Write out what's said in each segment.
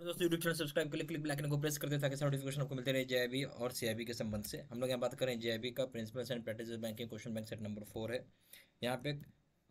दोस्तों YouTube channel subscribe के लिए क्लिक बेल आइकन को प्रेस कर दे ताकि नोटिफिकेशन आपको मिलते रहे जेआईबी और सीआईबी के संबंध से। हम लोग यहाँ बात करें जेआईबी का principles and practices banking question bank set number 4 है। यहाँ पे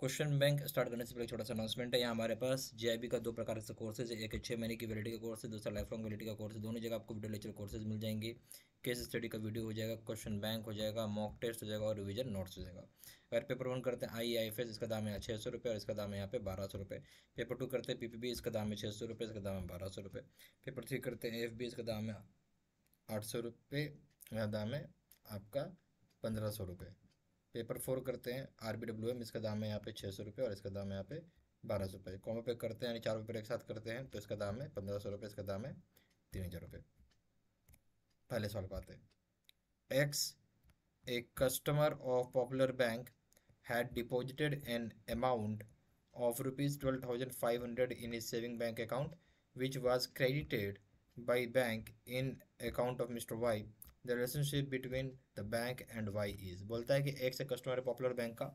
क्वेश्चन बैंक स्टार्ट करने से पहले छोटा सा अनाउंसमेंट है। यहाँ हमारे पास जेआईबी का दो प्रकार से कोर्सेज है, एक है 6 महीने की वैलिडिटी का कोर्स है, दूसरा लाइफ लॉन्ग वैलिडिटी का कोर्स है। दोनों जगह आपको वीडियो लेक्चर कोर्सेज मिल जाएंगे। केस स्टडी का वीडियो हो जाएगा, क्वेश्चन बैंक हो जाएगा, मॉक टेस्ट हो जाएगा और रिवीजन नोट्स हो जाएगा। अगर पेपर वन करते हैं IAFS, इसका दाम है 600 रुपये और इसका दाम है यहाँ पे 1200 रुपये। पेपर टू करते हैं PPB, इसका दाम है 600 रुपये, इसका दाम है 1200 रुपये। पेपर थ्री करते हैं AFB, इसका दाम है 800 रुपये, यहाँ दाम है आपका 1500 रुपये। पेपर फोर करते हैं RBWM, इसका दाम है यहाँ पे 600 रुपये और इसका दाम है यहाँ पे 1200 रुपये। कॉमो पे करते हैं यानी चार पेपर एक साथ करते हैं तो इसका दाम है 1500 रुपये, इसका दाम है 3000 रुपये। पहले सवाल पे आते हैं। X, a customer of Popular Bank, had deposited an amount of rupees 12,500 in his saving bank account, which was credited by bank in account of Mr. Y. The relationship between the bank and Y is, बोलता है कि एक से customer है popular bank का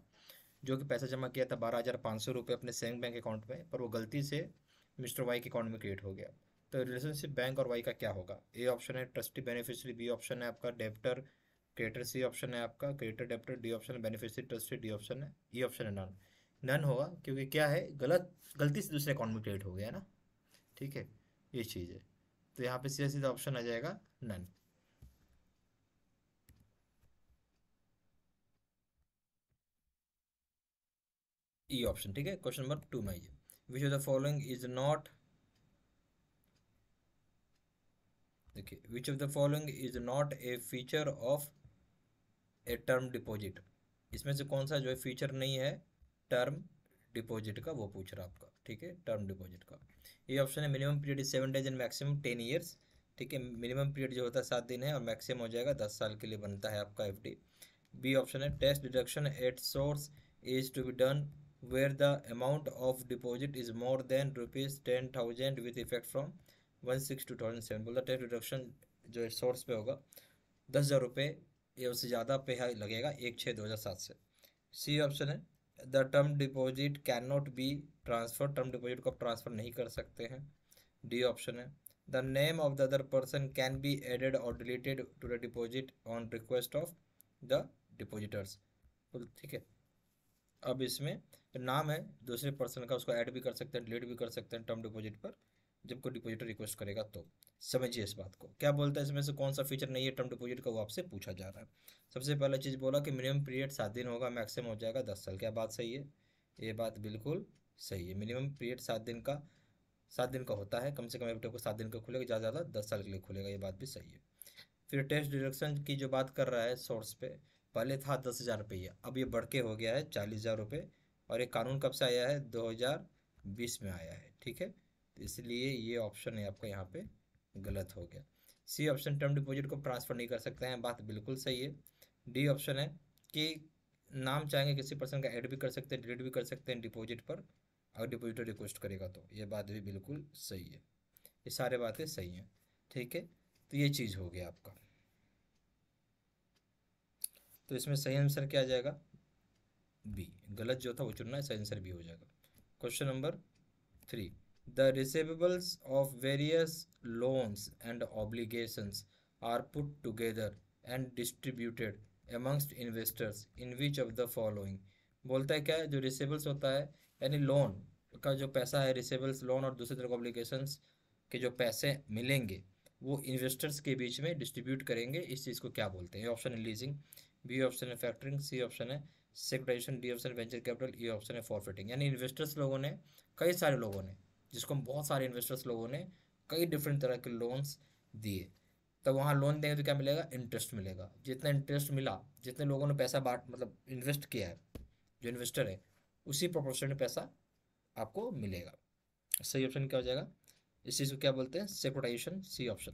जो कि पैसा जमा किया था 12,500 रुपये अपने सेविंग बैंक अकाउंट में, पर वो गलती से मिस्टर वाई के अकाउंट में क्रिएट हो गया। तो रिलेशनशिप बैंक और वाई का क्या होगा? ए ऑप्शन है ट्रस्टी बेनिफिशियरी, बी ऑप्शन है आपका डेप्टर क्रेडिटर, सी ऑप्शन है आपका क्रेडिटर डेप्टर, डी ऑप्शन है बेनिफिशियरी ट्रस्टी, डी ऑप्शन है, ई ऑप्शन है नन। नन होगा क्योंकि क्या है, गलती से दूसरे अकाउंट में क्रिएट हो गया ना। ठीक है, ये चीज़ है। तो यहाँ पे सीधा सीधा ऑप्शन आ जाएगा नन। E option. ठीक है, क्वेश्चन नंबर 2 में आइए। Which of the following is not, देखिए, which of the following is not a feature of a term deposit, इसमें से कौन सा जो है फीचर नहीं है टर्म डिपॉजिट का, वो पूछ रहा आपका। ठीक है, टर्म डिपॉजिट का। ये ऑप्शन है minimum period is 7 days and maximum 10 years। ठीक है, मिनिमम पीरियड जो होता है 7 दिन है और मैक्सिमम हो जाएगा 10 साल के लिए बनता है आपका FD। बी ऑप्शन है tax deduction at source is to be done where the amount of deposit is more than ₹10,000 with effect from 1/6/2007। बोला टैक्स डिडक्शन जो है सोर्स पे होगा 10,000 रुपये या उससे ज़्यादा पे है लगेगा 1/6/2007 से। सी ऑप्शन है the term deposit can not be transfer, term deposit को आप ट्रांसफर नहीं कर सकते हैं। डी ऑप्शन है the name of the other person can be added और deleted to the deposit on request of the depositors. ठीक है, अब इसमें नाम है दूसरे पर्सन का, उसको ऐड भी कर सकते हैं डिलीट भी कर सकते हैं टर्म डिपॉजिट पर जब कोई डिपॉजिटर रिक्वेस्ट करेगा तो। समझिए इस बात को, क्या बोलता है इसमें से कौन सा फीचर नहीं है टर्म डिपॉजिट का, वो आपसे पूछा जा रहा है। सबसे पहला चीज़ बोला कि मिनिमम पीरियड 7 दिन होगा, मैक्सिमम हो जाएगा 10 साल। क्या बात सही है? ये बात बिल्कुल सही है। मिनिमम पीरियड 7 दिन का होता है, कम से कम एफडी को 7 दिन का खुलेगा, ज़्यादा ज़्यादा 10 साल के लिए खुलेगा, ये बात भी सही है। फिर टैक्स डिडक्शन की जो बात कर रहा है सोर्स पे, पहले था 10,000 रुपये, अब ये बढ़ के हो गया है 40,000 रुपये। और ये कानून कब से आया है? 2020 में आया है। ठीक है, तो इसलिए ये ऑप्शन है आपका यहाँ पे गलत हो गया। सी ऑप्शन टर्म डिपॉजिट को ट्रांसफ़र नहीं कर सकते हैं, बात बिल्कुल सही है। डी ऑप्शन है कि नाम चाहेंगे किसी पर्सन का ऐड भी कर सकते हैं डिलीट भी कर सकते हैं डिपॉजिट पर, अगर डिपॉजिटर रिक्वेस्ट करेगा तो, ये बात भी बिल्कुल सही है। ये सारे बातें सही हैं। ठीक है, तो ये चीज़ हो गया आपका। तो इसमें सही आंसर क्या आ जाएगा? बी। गलत जो था वो चुनना है, सही आंसर बी हो जाएगा। Question number 3, the receivables of various loans and obligations are put together and distributed amongst investors in which of the following. बोलता है क्या है, जो रिसीवेबल्स होता है यानी लोन का जो पैसा है, रिसीवेबल्स लोन और दूसरी तरह ऑब्लिगेशंस के जो पैसे मिलेंगे वो इन्वेस्टर्स के बीच में डिस्ट्रीब्यूट करेंगे, इस चीज़ को क्या बोलते हैं? ऑप्शन है लीजिंग, बी ऑप्शन है फैक्टरिंग, सी ऑप्शन है सेक्रेटाइजेशन, डी ऑप्शन है वेंचर कैपिटल, ई ऑप्शन है फॉरफिटिंग। यानी इन्वेस्टर्स लोगों ने, कई सारे लोगों ने, जिसको बहुत सारे इन्वेस्टर्स लोगों ने कई डिफरेंट तरह के लोन्स दिए, तो वहाँ लोन देंगे तो क्या मिलेगा? इंटरेस्ट मिलेगा। जितना इंटरेस्ट मिला, जितने लोगों ने पैसा बांट मतलब इन्वेस्ट किया है, जो इन्वेस्टर है, उसी प्रोपोर्शन में पैसा आपको मिलेगा। सही ऑप्शन क्या हो जाएगा? इस चीज़ को क्या बोलते हैं? Securitization, C option.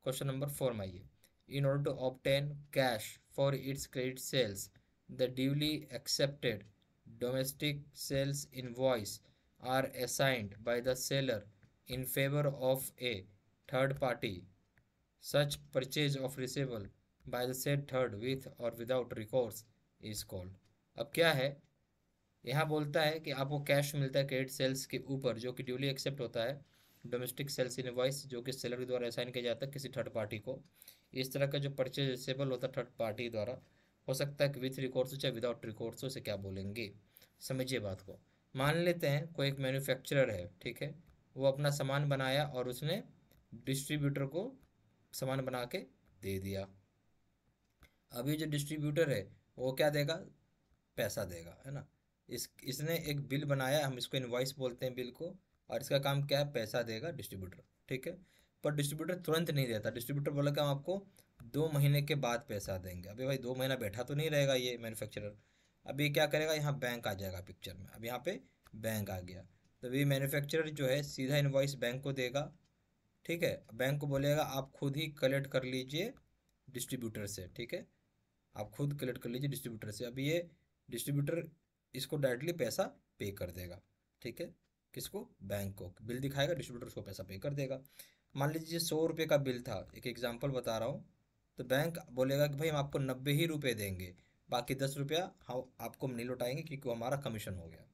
Question number 4 में आइए। In order to obtain cash for its credit sales, the duly accepted domestic sales invoice are assigned by the seller in favour of a third party, such purchase of receivable by the said third with और without recourse is called. अब क्या है, यहाँ बोलता है कि आपको cash मिलता है क्रेडिट सेल्स के ऊपर जो कि ड्यूली एक्सेप्ट होता है डोमेस्टिक सेल्स इनवॉइस जो कि सेलर के द्वारा असाइन किया जाता है किसी थर्ड पार्टी को। इस तरह का जो परचेजेबल होता है थर्ड पार्टी द्वारा, हो सकता है कि विथ रिकॉर्ड्स हो चाहे विदाउट रिकॉर्ड्स हो, से क्या बोलेंगे। समझिए बात को। मान लेते हैं कोई एक मैन्युफैक्चरर है, ठीक है, वो अपना सामान बनाया और उसने डिस्ट्रीब्यूटर को सामान बना के दे दिया। अभी जो डिस्ट्रीब्यूटर है वो क्या देगा, पैसा देगा, है ना। इसने एक बिल बनाया, हम इसको इनवॉइस बोलते हैं बिल को, और इसका काम क्या है, पैसा देगा डिस्ट्रीब्यूटर, ठीक है। पर डिस्ट्रीब्यूटर तुरंत नहीं देता, डिस्ट्रीब्यूटर बोला कि हम आपको 2 महीने के बाद पैसा देंगे। अभी भाई 2 महीना बैठा तो नहीं रहेगा ये मैन्युफैक्चरर। अभी क्या करेगा, यहाँ बैंक आ जाएगा पिक्चर में। अब यहाँ पे बैंक आ गया, तो अभी मैन्युफैक्चरर जो है सीधा इनवॉइस बैंक को देगा, ठीक है। बैंक को बोलेगा आप खुद ही कलेक्ट कर लीजिए डिस्ट्रीब्यूटर से, ठीक है, आप खुद कलेक्ट कर लीजिए डिस्ट्रीब्यूटर से। अभी ये डिस्ट्रीब्यूटर इसको डायरेक्टली पैसा पे कर देगा, ठीक है। किसको, बैंक को। बिल दिखाएगा, डिस्ट्रीब्यूटर उसको पैसा पे कर देगा। मान लीजिए 100 रुपये का बिल था, एक एग्जाम्पल बता रहा हूँ। तो बैंक बोलेगा कि भाई हम आपको 90 ही रुपये देंगे, बाकी 10 रुपया हम आपको नहीं लौटाएंगे क्योंकि वो हमारा कमीशन हो गया।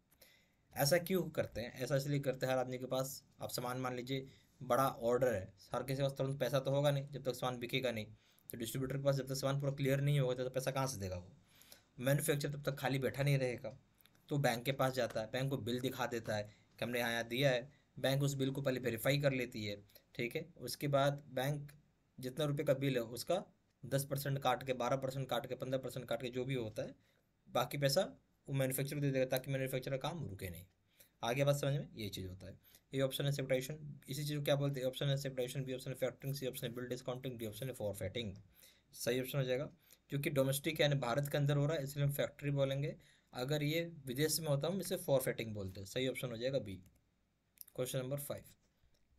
ऐसा क्यों करते हैं, ऐसा इसलिए करते हैं, हर आदमी के पास आप सामान, मान लीजिए बड़ा ऑर्डर है, हर किसी के पास तुरंत पैसा तो होगा नहीं जब तक सामान बिकेगा नहीं। तो डिस्ट्रीब्यूटर के पास जब तक सामान पूरा क्लियर नहीं होगा तब तक पैसा कहाँ से देगा वो। मैन्युफैक्चर तब तक खाली बैठा नहीं रहेगा, तो बैंक के पास जाता है, बैंक को बिल दिखा देता है कि हमने यहाँ यहाँ दिया है। बैंक उस बिल को पहले वेरीफाई कर लेती है, ठीक है। उसके बाद बैंक जितना रुपये का बिल है उसका 10% काट के, 12% काट के, 15% काट के, जो भी होता है, बाकी पैसा वो मैन्युफैक्चर को दे देगा ताकि मैन्युफैक्चर का काम रुके नहीं। आगे बात समझ में, ये चीज़ होता है। ए ऑप्शन है सेपरेशन, इसी चीज़ को क्या बोलते हैं, ऑप्शन है सेपरेशन, बी ऑप्शन है फैक्टरिंग, सी ऑप्शन है बिल डिस्काउंटिंग, डी ऑप्शन है फॉरफेटिंग। सही ऑप्शन हो जाएगा। क्योंकि डोमेस्टिक यानी भारत के अंदर हो रहा है इसलिए हम फैक्ट्री बोलेंगे, अगर ये विदेश में होता हम इसे फॉरफेटिंग बोलते हैं। सही ऑप्शन हो जाएगा B. Question number 5,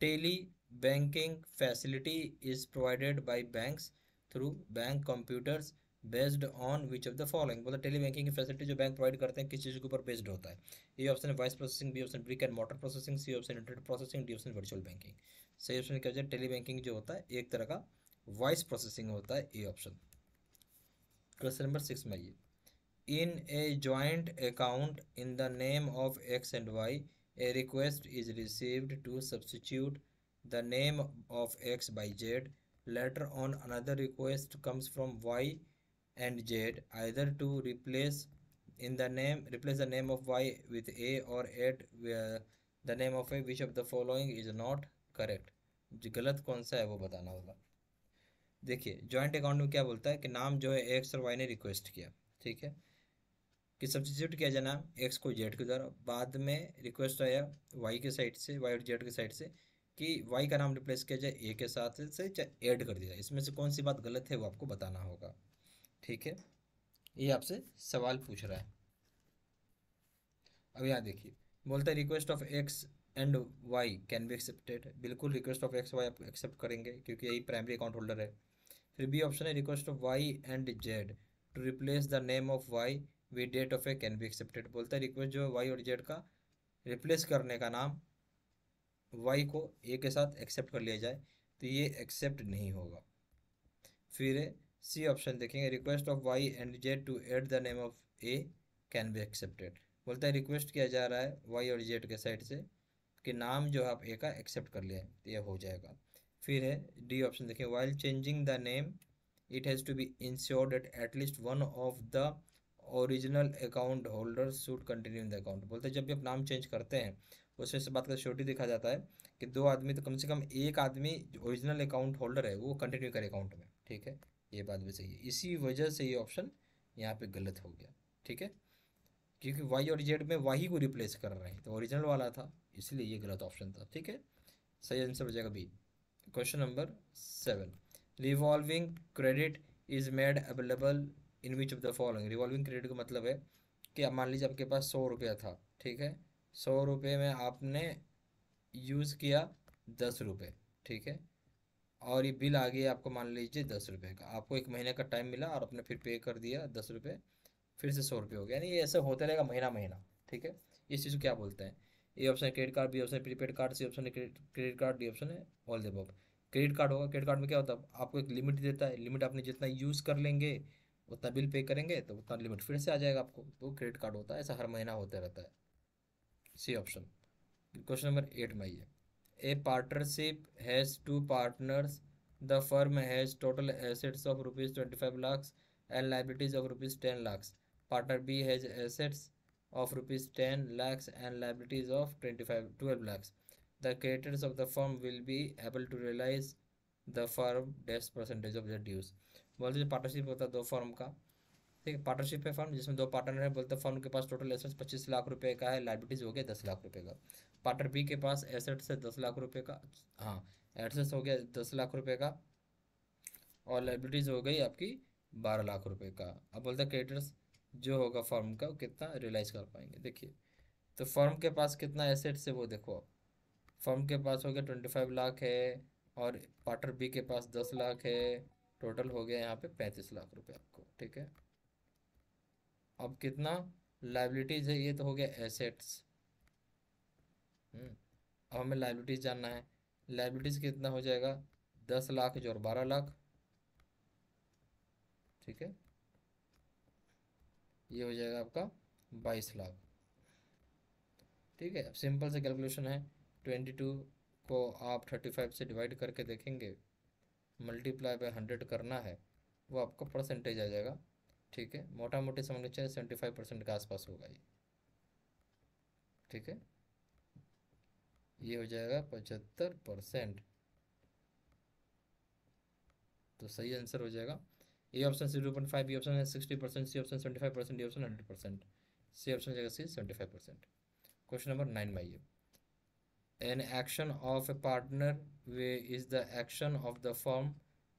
tele banking facility is provided by banks through bank computers based on which of the following. बोला टेली बैंकिंग की फैसिलिटी जो बैंक प्रोवाइड करते हैं किस चीज़ के ऊपर बेस्ड होता है। ए ऑप्शन है voice processing, B option brick and motor processing, C option internet processing, D option virtual banking. सही ऑप्शन क्या हो जाए, टेली बैंकिंग जो होता है एक तरह का वॉइस प्रोसेसिंग होता है, ए ऑप्शन। क्वेश्चन नंबर 6 में आइए, in a joint account in the name of X and Y, a request is received to substitute the name of X by Z. Later on, another request comes from Y and Z, either to replace the name of Y with A or add the name of A. Which of the following is not correct? जो गलत कौन सा है वो बताना होगा। देखिए joint account में क्या बोलता है कि नाम जो है एक्स और वाई ने रिक्वेस्ट किया, ठीक है, कि सब्स्टिट्यूट किया जाए नाम एक्स को जेड के द्वारा। बाद में रिक्वेस्ट आया वाई के साइड से, वाई और जेड के साइड से, कि वाई का नाम रिप्लेस किया जाए ए के साथ से चाहे ऐड कर दिया जाए। इसमें से कौन सी बात गलत है वो आपको बताना होगा, ठीक है। ये आपसे सवाल पूछ रहा है। अब यहाँ देखिए, बोलता है request of X and Y can be accepted. बिल्कुल रिक्वेस्ट ऑफ एक्स वाई आप एक्सेप्ट करेंगे क्योंकि यही प्राइमरी अकाउंट होल्डर है। फिर बी ऑप्शन है request of Y and Z to replace the name of Y with that of A can be accepted. बोलता है रिक्वेस्ट जो वाई और जेड का रिप्लेस करने का नाम वाई को ए के साथ एक्सेप्ट कर लिया जाए, तो ये एक्सेप्ट नहीं होगा। फिर सी ऑप्शन देखेंगे, request of Y and Z to add the name of A can be accepted. बोलता है रिक्वेस्ट किया जा रहा है वाई और जेड के साइड से कि नाम जो है आप ए का एक्सेप्ट कर लिया है, तो यह हो जाएगा। फिर है डी ऑप्शन देखें, while changing the name it has to be insured that at least one of the original account holder should continue in the account. बोलते हैं जब भी आप नाम चेंज करते हैं उसमें से बात का श्योरिटी दिखा जाता है कि 2 आदमी तो कम से कम एक आदमी ओरिजिनल अकाउंट होल्डर है वो कंटिन्यू करे अकाउंट में, ठीक है। ये बात भी सही है, इसी वजह से ये ऑप्शन यहाँ पे गलत हो गया, ठीक है, क्योंकि वाई और जेड में वाई को रिप्लेस कर रहे हैं तो ओरिजिनल वाला था, इसलिए ये गलत ऑप्शन था, ठीक है। सही आंसर हो जाएगा B. Question number 7, revolving credit is made available in which of the following. Revolving credit का मतलब है कि अब मान लीजिए आपके पास 100 रुपया था, ठीक है, 100 रुपये में आपने यूज़ किया 10 रुपये, ठीक है, और ये बिल आ गया आपको मान लीजिए 10 रुपये का। आपको 1 महीने का टाइम मिला और आपने फिर पे कर दिया 10 रुपये, फिर से 100 रुपये हो गया। यानी ये ऐसा होता रहेगा महीना महीना, ठीक है। इस चीज़ को क्या बोलते हैं, ए ऑप्शन है क्रेडिट कार्ड, बी ऑप्शन है प्रीपेड कार्ड, सी ऑप्शन है क्रेडिट कार्ड, डी ऑप्शन है all the above. Credit card होगा, क्रेडिट कार्ड में क्या होता है आपको एक लिमिट देता है, लिमिट आपने जितना यूज़ कर लेंगे उतना बिल पे करेंगे तो उतना लिमिट फिर से आ जाएगा आपको, तो क्रेडिट कार्ड होता है, ऐसा हर महीना होता रहता है। सी ऑप्शन। क्वेश्चन नंबर 8 में आइए, A partnership has two partners. The firm has total assets of rupees 25 lakhs and liabilities of rupees 10 lakhs. Partner B has assets of rupees 10 lakhs and liabilities of 12 lakhs. The creditors of the firm will be able to realize the firm debts percentage of the dues. बोलते जो partnership होता है दो firm का, ठीक है, partnership है firm जिसमें दो पार्टनर है, बोलते फर्म के पास टोटल एसेट्स 25 लाख रुपए का है, लाइबिलिटीज हो गया 10 लाख रुपए का। पार्टनर बी के पास एसेट्स है 10 लाख रुपए का, हाँ, एसेट्स हो गया 10 लाख रुपए का और लाइबिलिटीज हो गई आपकी 12 लाख रुपए का। अब बोलते हैं क्रेडिटर्स जो होगा फर्म का वो कितना रियलाइज कर पाएंगे। देखिए तो फर्म के पास कितना एसेट्स है वो देखो, फर्म के पास हो गया 25 लाख है और पार्टनर बी के पास 10 लाख है, टोटल हो गया यहाँ पे 35 लाख रुपए आपको, ठीक है। अब कितना लाइबिलिटीज है, ये तो हो गया एसेट्स। अब हमें लाइबिलिटीज जानना है, लाइबिलिटीज कितना हो जाएगा 10 लाख जो और 12 लाख, ठीक है, ये हो जाएगा आपका 22 लाख, ठीक है। अब सिंपल से कैलकुलेशन है, 22 को आप 35 से डिवाइड करके देखेंगे, मल्टीप्लाई बाय 100 करना है, वो आपका परसेंटेज आ जाएगा, ठीक है। मोटा मोटी समझ लो चाहिए 75% के आसपास होगा ये, ठीक है, ये हो जाएगा 75%। तो सही आंसर हो जाएगा ए ऑप्शन 0.5, बी ऑप्शन है 60%, C option 75%, D option 100%। C option हो जाएगा सी 75%। क्वेश्चन नंबर 9 में आइए। An action of a partner is the action of the firm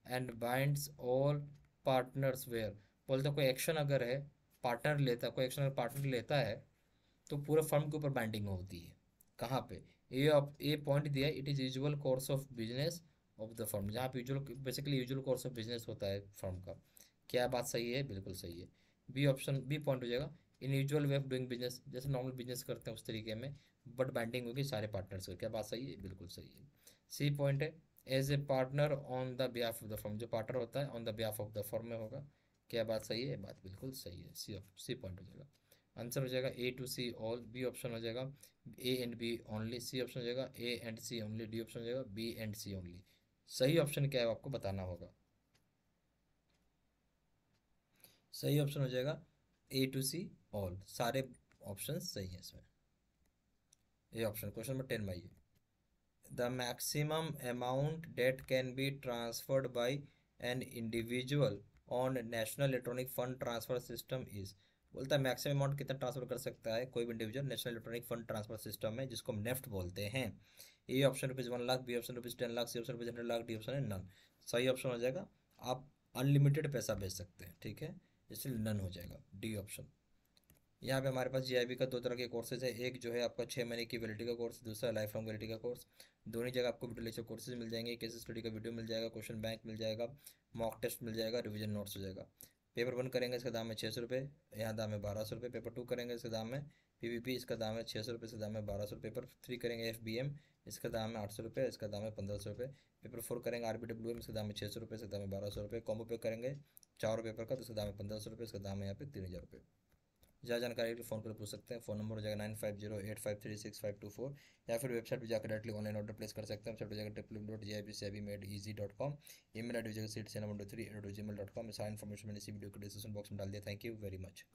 and binds all partners where, बोलते कोई एक्शन अगर है पार्टनर लेता है, कोई एक्शन अगर पार्टनर लेता है तो पूरे फर्म के ऊपर बाइंडिंग होती है। कहाँ पे, ए पॉइंट दिया है, it is usual course of business of the firm, जहाँ पे usual basically usual course of business होता है फर्म का। क्या बात सही है, बिल्कुल सही है। बी ऑप्शन, बी पॉइंट हो जाएगा इन usual way of doing business, जैसे नॉर्मल बिजनेस करते हैं उस तरीके में, बट बाइंडिंग होगी सारे पार्टनर्स को। क्या बात सही है, बिल्कुल सही है। सी पॉइंट है as a partner on the behalf of the firm, जो पार्टनर होता है on the behalf of the firm में होगा। क्या बात सही है, बात बिल्कुल सही है। सी पॉइंट हो जाएगा, आंसर हो जाएगा A to C all. B option हो जाएगा A and B only. C option हो जाएगा A and C only. D option हो जाएगा बी एंड सी ओनली। सही ऑप्शन क्या है वो आपको बताना होगा। सही ऑप्शन हो जाएगा ए टू सी ऑल, सारे ऑप्शन सही है इसमें। ये ऑप्शन क्वेश्चन नंबर 10 में आइए। The maximum amount date can be transferred by an individual on national electronic fund transfer system is, बोलता है मैक्सिमम अमाउंट कितना ट्रांसफर कर सकता है कोई भी individual national electronic fund transfer system में, जिसको हम नेफ्ट बोलते हैं। A option ₹1 lakh, B option ₹10 lakh, C option ₹100 lakh, D option है नन। सही ऑप्शन हो जाएगा आप अनलिमिटेड पैसा भेज सकते हैं, ठीक है, इसलिए नन हो जाएगा डी ऑप्शन। यहाँ पे हमारे पास जीआईबी का दो तरह के कोर्सेज है, एक जो है आपका 6 महीने की वैलिडिटी का कोर्स, दूसरा लाइफ लॉन्ग वैलिडिटी का कोर्स। दोनों जगह आपको वीडियो लेक्चर कोर्सेज मिल जाएंगे, केस स्टडी का वीडियो मिल जाएगा, क्वेश्चन बैंक मिल जाएगा, मॉक टेस्ट मिल जाएगा, रिविजन नोट्स हो जाएगा। पेपर 1 करेंगे इसका दाम है 600 रुपये, यहाँ दाम है 1200 रुपये। पेपर 2 करेंगे इसका दाम है पीवीपी, इसका दाम है 600 रुपये, इसका दाम है 1200। पेपर 3 करेंगे एफबीएम, इसका दाम है 800 रुपये, इसका दाम है 1500 रुपये। पेपर 4 करेंगे आरबीडब्ल्यूएम, इसका दाम है 600 रुपये, इसका दाम है 1200 रुपये। कॉम्बो पे करेंगे 4 पेपर का तो इसका दाम है 1500 रुपये, इसका दाम है यहाँ पे 3000 रुपये। ज़्यादा जानकारी के लिए फ़ोन कर पूछ सकते हैं। फ़ोन नंबर हो जाएगा 9508536524, या फिर वेबसाइट पर जाकर डायरेक्टली ऑनलाइन ऑर्डर प्लेस कर सकते हैं। वेबसाइट पर जाकर www.jibsebimadeeasy.com, ईमेल आईडी हो जाएगा seat713@gmail.com। सारा इन्फॉर्मेशन मैंने इसी वीडियो के डिस्क्रिप्शन बॉक्स में डाल दिया। Thank you very much.